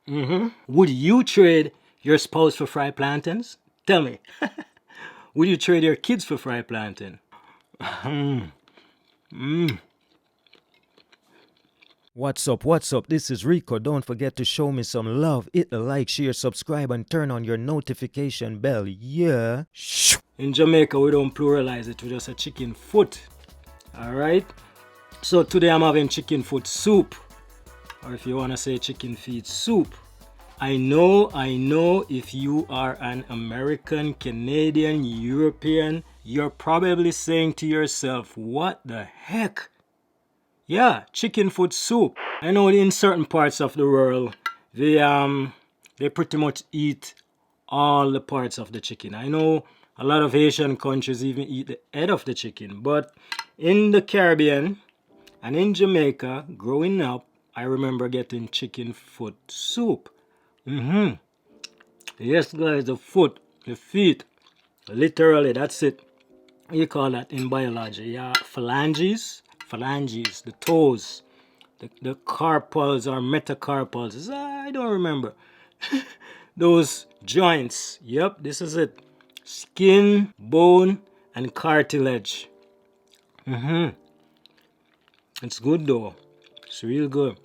Would you trade your spouse for fried plantains? Tell me. Would you trade your kids for fried plantain? What's up? What's up? This is Rico. Don't forget to show me some love. Hit the like, share, subscribe, and turn on your notification bell. Yeah. In Jamaica, we don't pluralize it. We just say chicken foot. Alright? So today I'm having chicken foot soup. Or if you want to say chicken feet soup. I know, if you are an American, Canadian, European, you're probably saying to yourself, what the heck? Yeah, chicken foot soup. I know in certain parts of the world, they pretty much eat all the parts of the chicken. I know a lot of Asian countries even eat the head of the chicken. But in the Caribbean and in Jamaica, growing up, I remember getting chicken foot soup. Yes, guys, the foot, the feet, literally, that's it. What you call that in biology? Yeah, phalanges, the toes, the carpals or metacarpals. I don't remember. Those joints. Yep, this is it. Skin, bone, and cartilage. It's good though. It's real good.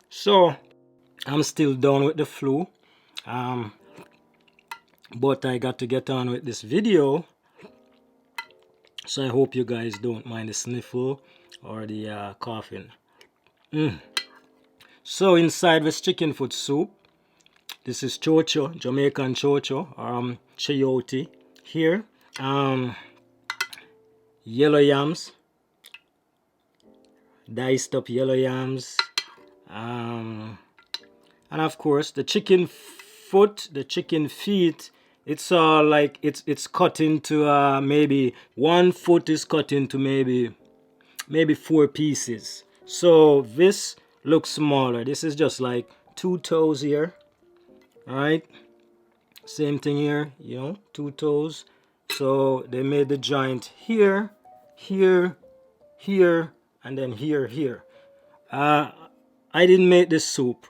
So, I'm still down with the flu. But I got to get on with this video. So I hope you guys don't mind the sniffle or the coughing. So inside this chicken foot soup, this is chocho, Jamaican chocho, chayote here. Yellow yams, diced up yellow yams. And of course the chicken foot, the chicken feet, it's like it's cut into maybe one foot is cut into maybe 4 pieces. So this looks smaller. This is just like 2 toes here. Alright. Same thing here, 2 toes. So they made the joint here, here, here, and then here. I didn't make this soup.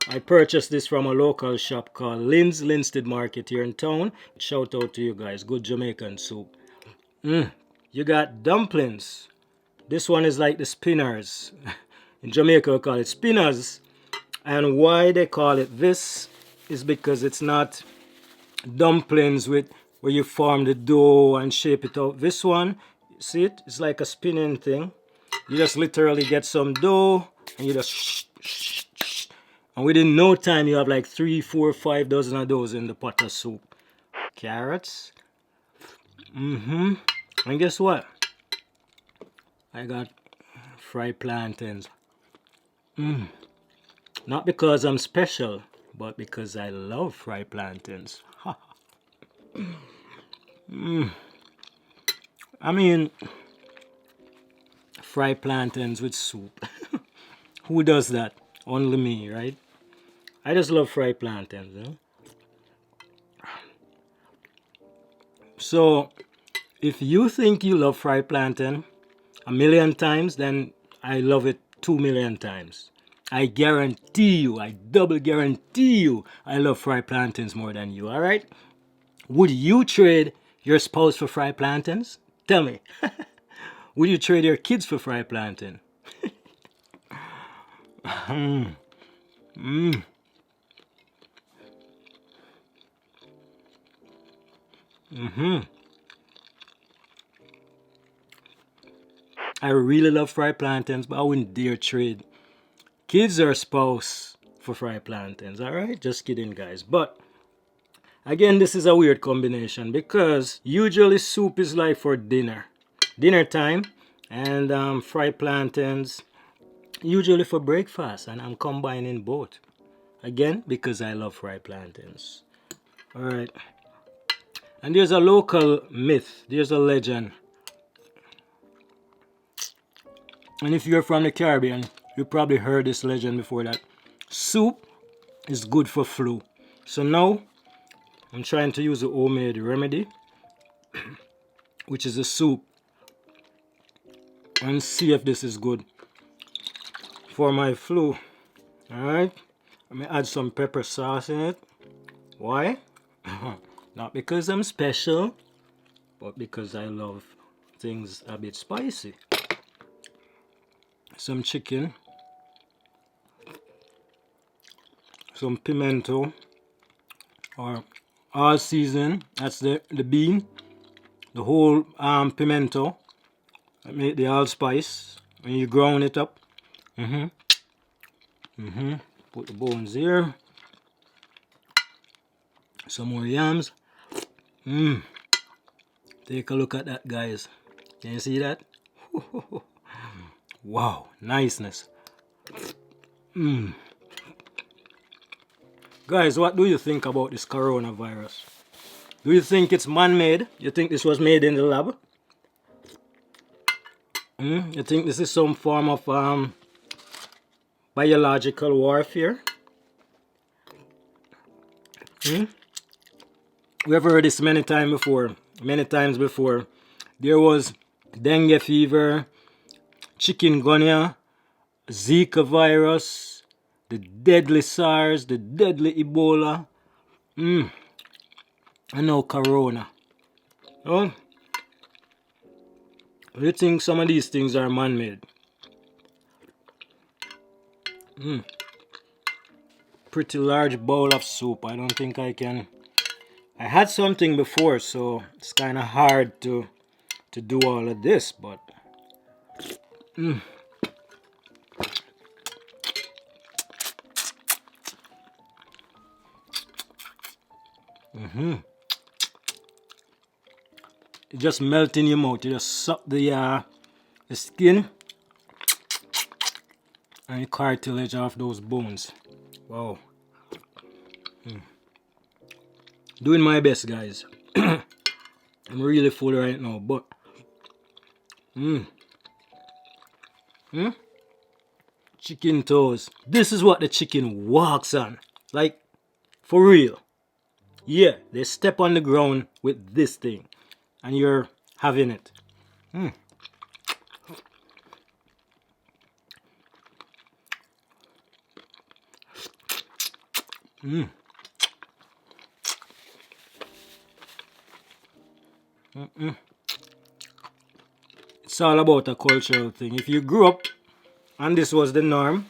I purchased this from a local shop called Lynn's Linstead Market here in town. Shout out to you guys. Good Jamaican soup. You got dumplings. This one is like the spinners. In Jamaica we call it spinners. And why they call it this is because it's not dumplings with where you form the dough and shape it out. This one, see it? It's like a spinning thing. You just literally get some dough and you just and within no time you have like 3, 4, 5 dozen of those in the pot of soup. Carrots. And guess what? I got fried plantains. Not because I'm special, but because I love fried plantains. I mean, fried plantains with soup. Who does that? Only me, right? I just love fried plantains. So, if you think you love fried plantain 1,000,000 times, then I love it 2,000,000 times. I guarantee you, I double guarantee you, I love fried plantains more than you, alright? Would you trade your spouse for fried plantains? Tell me. Would you trade your kids for fried plantain? I really love fried plantains, but I wouldn't dare trade kids or spouse for fried plantains, alright? Just kidding, guys. But again, this is a weird combination because usually soup is like for dinner time, and fried plantains usually for breakfast, and I'm combining both again because I love fried plantains. Alright, and there's a local myth, there's a legend, and if you're from the Caribbean, you probably heard this legend before, that soup is good for flu. So now I'm trying to use a homemade remedy, which is a soup, and see if this is good for my flu. Alright. Let me add some pepper sauce in it. Why? Not because I'm special, but because I love things a bit spicy. Some chicken, some pimento, or all season. That's the bean, the whole pimento. That make the allspice. When you ground it up. Put the bones here. Some more yams. Take a look at that, guys. Can you see that? Wow, niceness. Guys, what do you think about this coronavirus? Do you think it's man-made? You think this was made in the lab? You think this is some form of biological warfare? We've heard this many times before. Many times before. There was dengue fever, chikungunya, Zika virus, the deadly SARS, the deadly Ebola, and now Corona. Oh, you think some of these things are man-made? Pretty large bowl of soup. I don't think I can. I had something before, so it's kind of hard to do all of this, but it just melts in your mouth. You just suck the skin and the cartilage off those bones. Wow. Doing my best, guys. I'm really full right now, but chicken toes. This is what the chicken walks on. Like, for real. Yeah, they step on the ground with this thing, and you're having it. It's all about a cultural thing. If you grew up and this was the norm,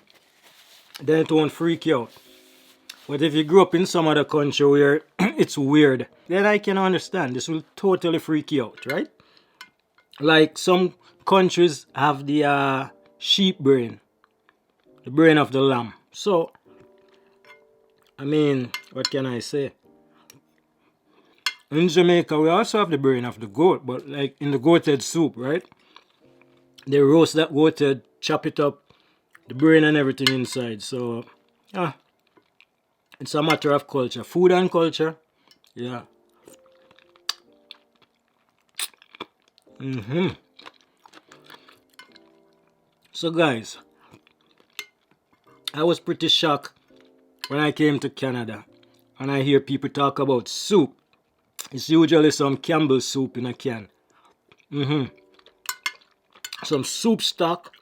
then it won't freak you out. But if you grew up in some other country where it's weird, then I can understand. This will totally freak you out, right? Like some countries have the sheep brain, the brain of the lamb. So, I mean, what can I say? In Jamaica, we also have the brain of the goat, but like in the goat head soup, right? They roast that goat head, chop it up, the brain and everything inside. So, it's a matter of culture. Food and culture. Yeah. So guys, I was pretty shocked when I came to Canada and I hear people talk about soup. It's usually some Campbell's soup in a can. Some soup stock,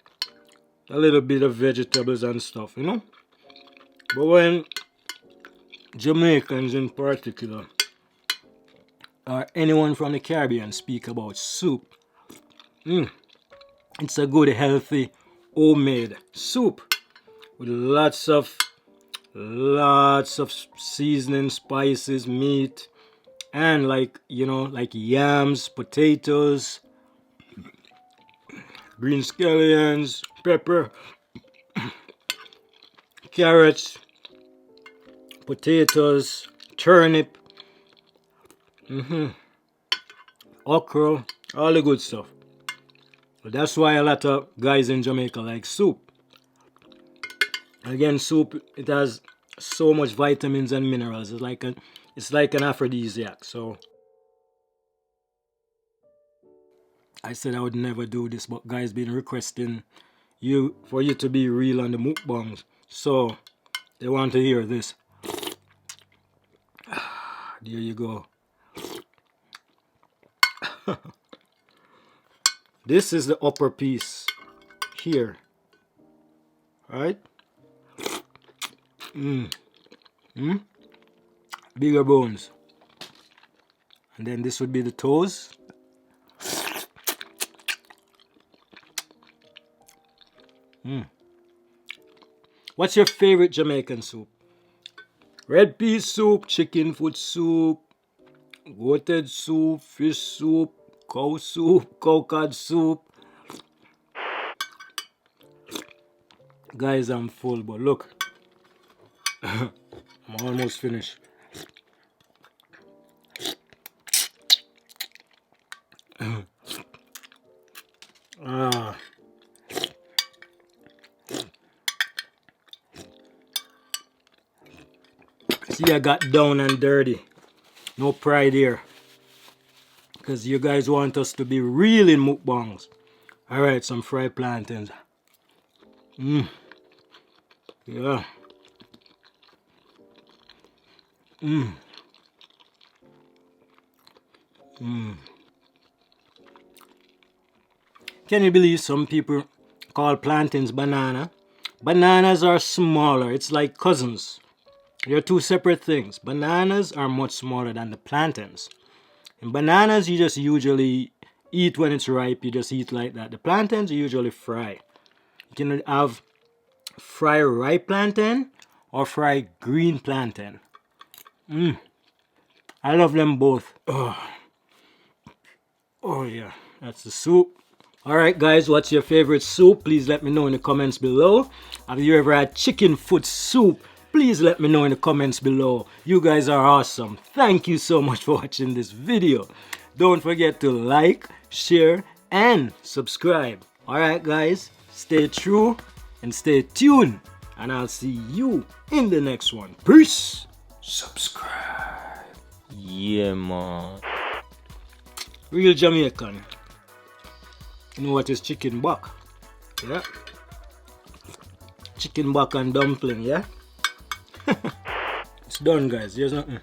a little bit of vegetables and stuff, you know. But when Jamaicans in particular, or anyone from the Caribbean speak about soup, it's a good healthy homemade soup with lots of seasoning, spices, meat, and like yams, potatoes, green scallions, pepper, carrots, potatoes, turnip, okra, all the good stuff. But that's why a lot of guys in Jamaica like soup. Again, soup, it has so much vitamins and minerals. It's like an aphrodisiac. So I said I would never do this, but guys been requesting for you to be real on the mukbangs. So they want to hear this. There you go. This is the upper piece here. Right? Bigger bones. And then this would be the toes. What's your favorite Jamaican soup? Red pea soup, chicken foot soup, goated soup, fish soup, cow cod soup. Guys, I'm full, but look, I'm almost finished. See, I got down and dirty. No pride here. Because you guys want us to be real in mukbangs. Alright, some fried plantains. Yeah. Can you believe some people call plantains banana? Bananas are smaller. It's like cousins. They're two separate things. Bananas are much smaller than the plantains. And bananas you just usually eat when it's ripe. You just eat like that. The plantains you usually fry. You can have fried ripe plantain or fried green plantain. I love them both. Oh yeah, that's the soup. Alright guys, what's your favorite soup? Please let me know in the comments below. Have you ever had chicken foot soup? Please let me know in the comments below. You guys are awesome. Thank you so much for watching this video. Don't forget to like, share, and subscribe. Alright guys, stay true and stay tuned. And I'll see you in the next one. Peace. Subscribe. Yeah, man. Real Jamaican. You know what is chicken back? Yeah. Chicken back and dumpling, yeah? It's done, guys. There's nothing.